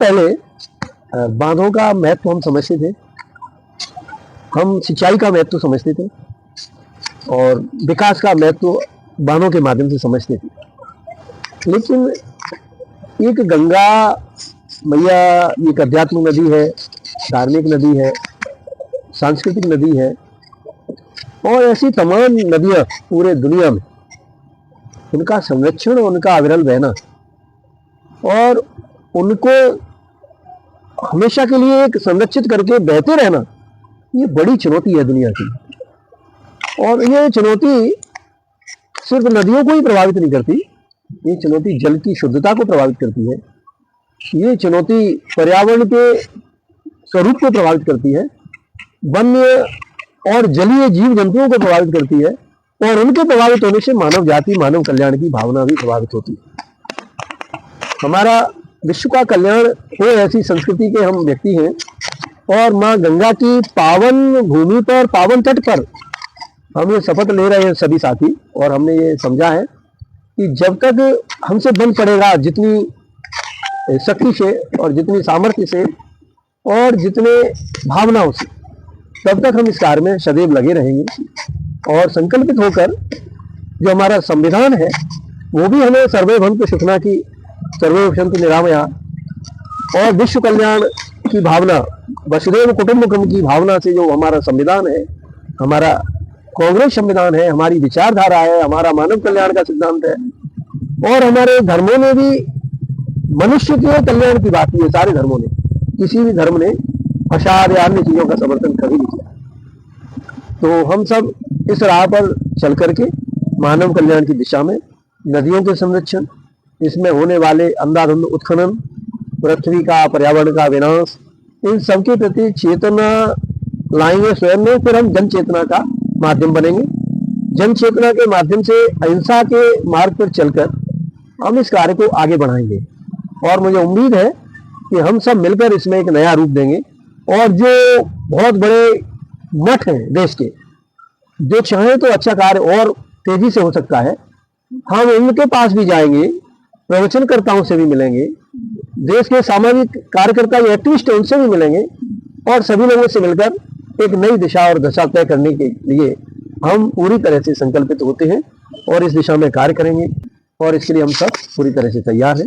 पहले बांधों का महत्व हम समझते थे, हम सिंचाई का महत्व समझते थे और विकास का महत्व बांधों के माध्यम से समझते थे। लेकिन एक गंगा मैया एक आध्यात्मिक नदी है, धार्मिक नदी है, सांस्कृतिक नदी है और ऐसी तमाम नदियां पूरे दुनिया में, उनका संरक्षण, उनका अविरल बहना और उनको हमेशा के लिए एक संरक्षित करके बहते रहना, ये बड़ी चुनौती है दुनिया की। और ये चुनौती सिर्फ नदियों को ही प्रभावित नहीं करती, ये चुनौती जल की शुद्धता को प्रभावित करती है, ये चुनौती पर्यावरण के स्वरूप को प्रभावित करती है, वन्य और जलीय जीव जंतुओं को प्रभावित करती है और उनके प्रभावित होने से मानव जाति, मानव कल्याण की भावना भी प्रभावित होती है। हमारा विश्व का कल्याण हो, ऐसी संस्कृति के हम व्यक्ति हैं और माँ गंगा की पावन भूमि पर, पावन तट पर हम ये शपथ ले रहे हैं सभी साथी, और हमने ये समझा है कि जब तक हमसे बन पड़ेगा जितनी शक्ति से और जितनी सामर्थ्य से और जितने भावनाओं से, तब तक हम इस कार्य में सदैव लगे रहेंगे और संकल्पित होकर जो हमारा संविधान है वो भी हमें सर्वे भवन्तु सुखिनः की, सर्वे सन्तु निरामया और विश्व कल्याण की भावना, वसुधैव कुटुम्बकम की भावना से जो हमारा संविधान है, हमारा कांग्रेस संविधान है, हमारी विचारधारा है, हमारा मानव कल्याण का सिद्धांत है और हमारे धर्मों ने भी मनुष्य के कल्याण की बात की है। सारे धर्मों ने, किसी भी धर्म ने फसाद या अन्य चीजों का समर्थन कभी नहीं किया। तो हम सब इस राह पर चल करके मानव कल्याण की दिशा में, नदियों के संरक्षण, इसमें होने वाले अंधाधुंध उत्खनन, पृथ्वी का, पर्यावरण का विनाश, इन सबके प्रति चेतना लाएंगे स्वयं में, फिर हम जन चेतना का माध्यम बनेंगे। जन चेतना के माध्यम से अहिंसा के मार्ग पर चलकर हम इस कार्य को आगे बढ़ाएंगे और मुझे उम्मीद है कि हम सब मिलकर इसमें एक नया रूप देंगे और जो बहुत बड़े मठ हैं देश के, जो चाहें तो अच्छा कार्य और तेजी से हो सकता है, हम उनके पास भी जाएंगे, प्रवचनकर्ताओं से भी मिलेंगे, देश के सामाजिक कार्यकर्ता एक्टिविस्ट उनसे भी मिलेंगे और सभी लोगों से मिलकर एक नई दिशा और दशा तय करने के लिए हम पूरी तरह से संकल्पित होते हैं और इस दिशा में कार्य करेंगे और इसके लिए हम सब पूरी तरह से तैयार हैं।